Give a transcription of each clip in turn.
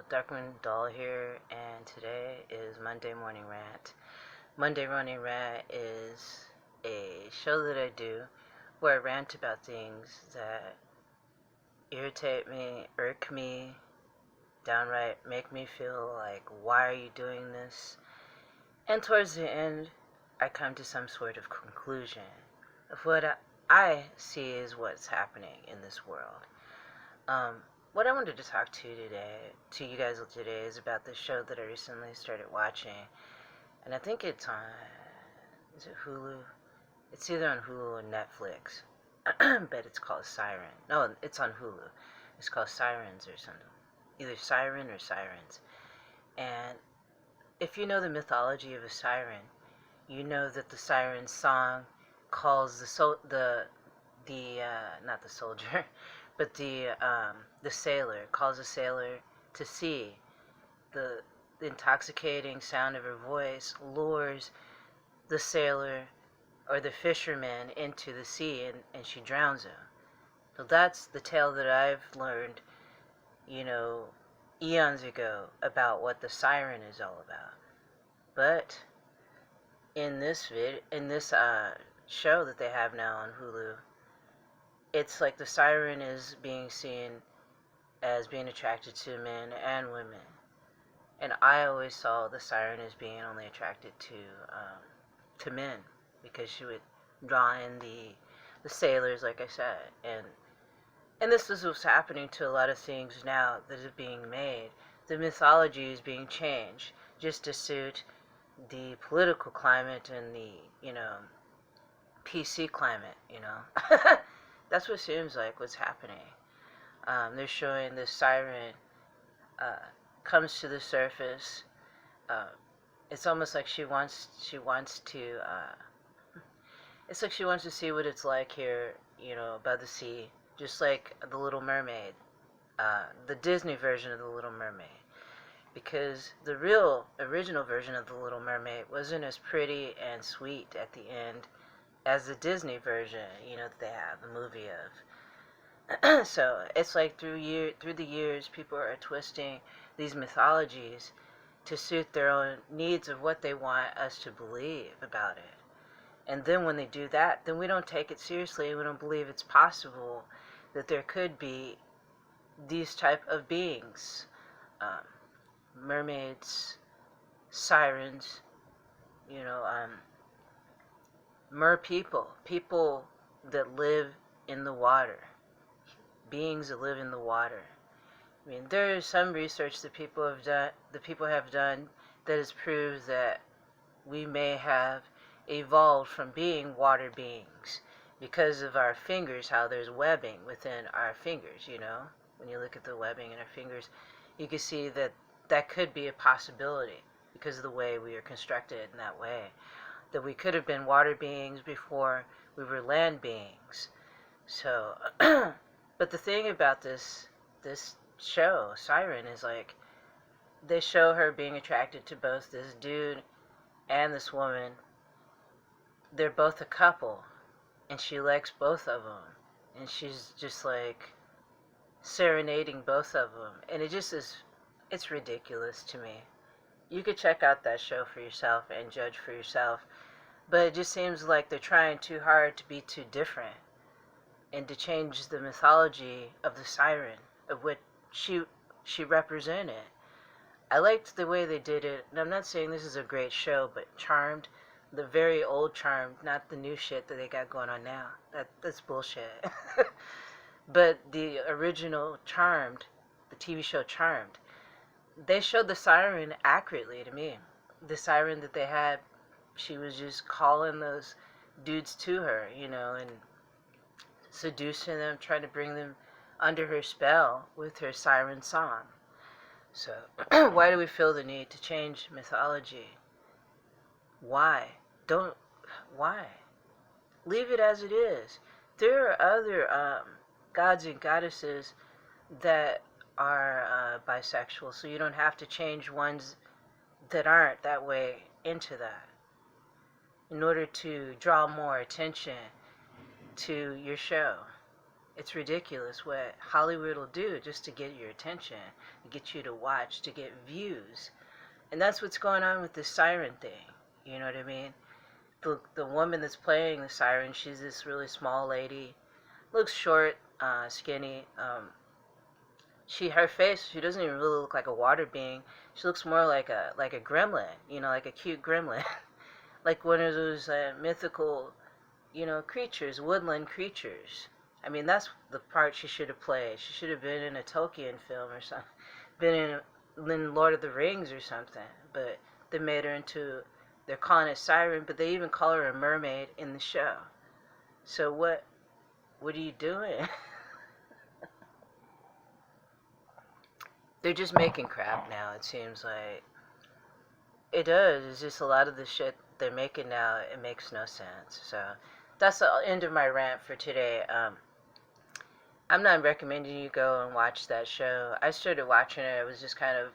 Darkman Doll here, and today is Monday Morning Rant. Monday Morning Rant is a show that I do where I rant about things that irritate me, irk me, downright make me feel like, why are you doing this? And towards the end, I come to some sort of conclusion of what I see is what's happening in this world. What I wanted to talk to you guys today, is about this show that I recently started watching, and I think it's on, is it Hulu? It's either on Hulu or Netflix, but it's called Siren. No, it's on Hulu. It's called Sirens or something, either Siren or Sirens. And if you know the mythology of a siren, you know that the siren song calls not the soldier, but the sailor, calls the sailor to sea. The intoxicating sound of her voice lures the sailor or the fisherman into the sea, and she drowns him. So that's the tale that I've learned, eons ago, about what the siren is all about. But in this show that they have now on Hulu, it's like the siren is being seen as being attracted to men and women. And I always saw the siren as being only attracted to men, because she would draw in the sailors, like I said. And this is what's happening to a lot of things now that are being made. The mythology is being changed just to suit the political climate and the, PC climate, That's what seems like what's happening. They're showing the siren comes to the surface. It's almost like she wants to. It's like she wants to see what it's like here, above the sea, just like the Little Mermaid, the Disney version of the Little Mermaid. Because the real original version of the Little Mermaid wasn't as pretty and sweet at the end as the Disney version, that they have, the movie of. So it's like through the years, people are twisting these mythologies to suit their own needs of what they want us to believe about it. And then when they do that, then we don't take it seriously. We don't believe it's possible that there could be these type of beings, mermaids, sirens, mer people that live in the water, beings that live in the water. I mean, there is some research that people have done that has proved that we may have evolved from being water beings because of our fingers, how there's webbing within our fingers, When you look at the webbing in our fingers, you can see that could be a possibility because of the way we are constructed in that way. That we could have been water beings before we were land beings. So, but the thing about this show, Siren, is like, they show her being attracted to both this dude and this woman. They're both a couple, and she likes both of them, and she's just like serenading both of them, and it's ridiculous to me. You could check out that show for yourself and judge for yourself, but it just seems like they're trying too hard to be too different and to change the mythology of the siren, of what she represented. I liked the way they did it, and I'm not saying this is a great show, but Charmed, the very old Charmed, not the new shit that they got going on now. That's bullshit. But the original Charmed, the TV show Charmed, they showed the siren accurately to me. The siren that they had, she was just calling those dudes to her, and seducing them, trying to bring them under her spell with her siren song. So, why do we feel the need to change mythology? Why? Why? Leave it as it is. There are other gods and goddesses that are bisexual, so you don't have to change ones that aren't that way into that in order to draw more attention to your show. It's ridiculous what Hollywood will do just to get your attention, to get you to watch, to get views. And that's what's going on with this siren thing. You know what I mean? The woman that's playing the siren, she's this really small lady, looks short, skinny. Her face, she doesn't even really look like a water being. She looks more like a gremlin, like a cute gremlin, like one of those mythical, creatures, woodland creatures. I mean, that's the part she should have played. She should have been in a Tolkien film or something, been in Lord of the Rings or something. But they made her into, they're calling it siren, but they even call her a mermaid in the show. So what are you doing? They're just making crap now, it seems like. It does. It's just a lot of the shit they're making now, it makes no sense. So that's the end of my rant for today. I'm not recommending you go and watch that show. I started watching it. I was just kind of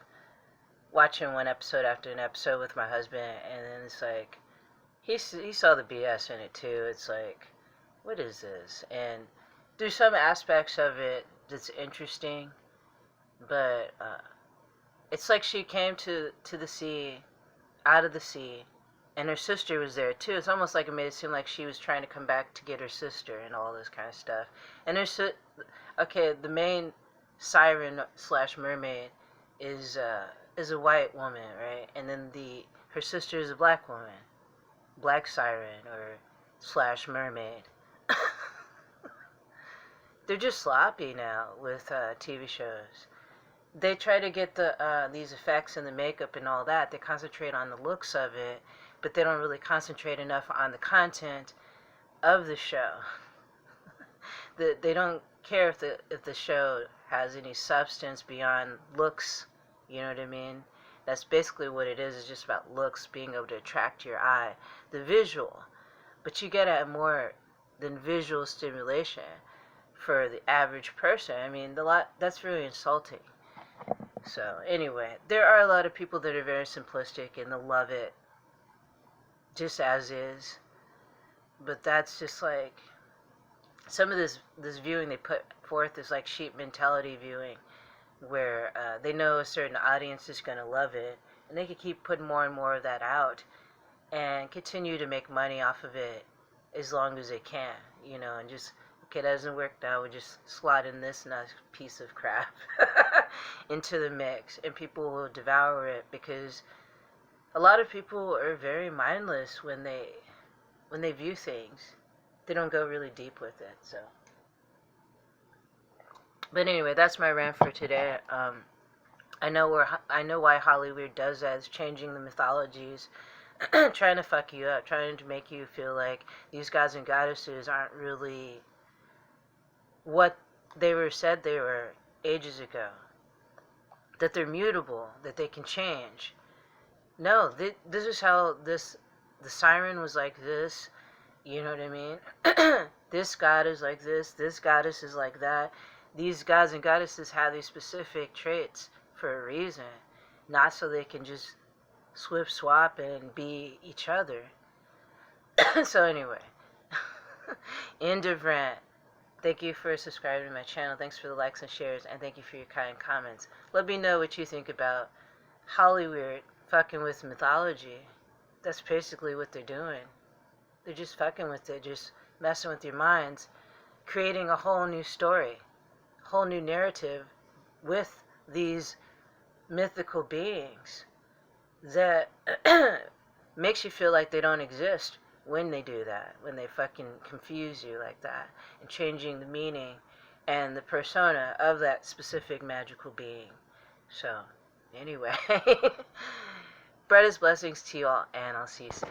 watching one episode after an episode with my husband, and then it's like, he saw the BS in it too. It's like, what is this? And there's some aspects of it that's interesting, but it's like she came to the sea, out of the sea, and her sister was there too. It's almost like it made it seem like she was trying to come back to get her sister and all this kind of stuff. And the main siren slash mermaid is a white woman, right? And then her sister is a black woman, black siren or slash mermaid. They're just sloppy now with TV shows. They try to get these effects and the makeup and all that. They concentrate on the looks of it, but they don't really concentrate enough on the content of the show. They don't care if the show has any substance beyond looks. You know what I mean? That's basically what it is. It's just about looks, being able to attract your eye, the visual. But you get at more than visual stimulation for the average person. I mean, that's really insulting. So anyway, there are a lot of people that are very simplistic and they'll love it just as is. But that's just like, some of this viewing they put forth is like sheep mentality viewing, where they know a certain audience is going to love it, and they can keep putting more and more of that out and continue to make money off of it as long as they can, and just, okay, that doesn't work now, we just slot in this nice piece of crap into the mix, and people will devour it, because a lot of people are very mindless when they view things. They don't go really deep with it. So, but anyway, that's my rant for today. I know why Hollywood does that. It's changing the mythologies, trying to fuck you up, trying to make you feel like these gods and goddesses aren't really what they were said they were ages ago. That they're mutable, that they can change. No, this is how the siren was like this. You know what I mean? This god is like this goddess is like that. These gods and goddesses have these specific traits for a reason, not so they can just swap and be each other. So anyway, end of rant. Thank you for subscribing to my channel. Thanks for the likes and shares, and thank you for your kind comments. Let me know what you think about Hollywood fucking with mythology. That's basically what they're doing. They're just fucking with it, just messing with your minds, creating a whole new story, whole new narrative with these mythical beings that makes you feel like they don't exist when they do that, when they fucking confuse you like that, and changing the meaning and the persona of that specific magical being. So, anyway, brightest blessings to you all, and I'll see you soon.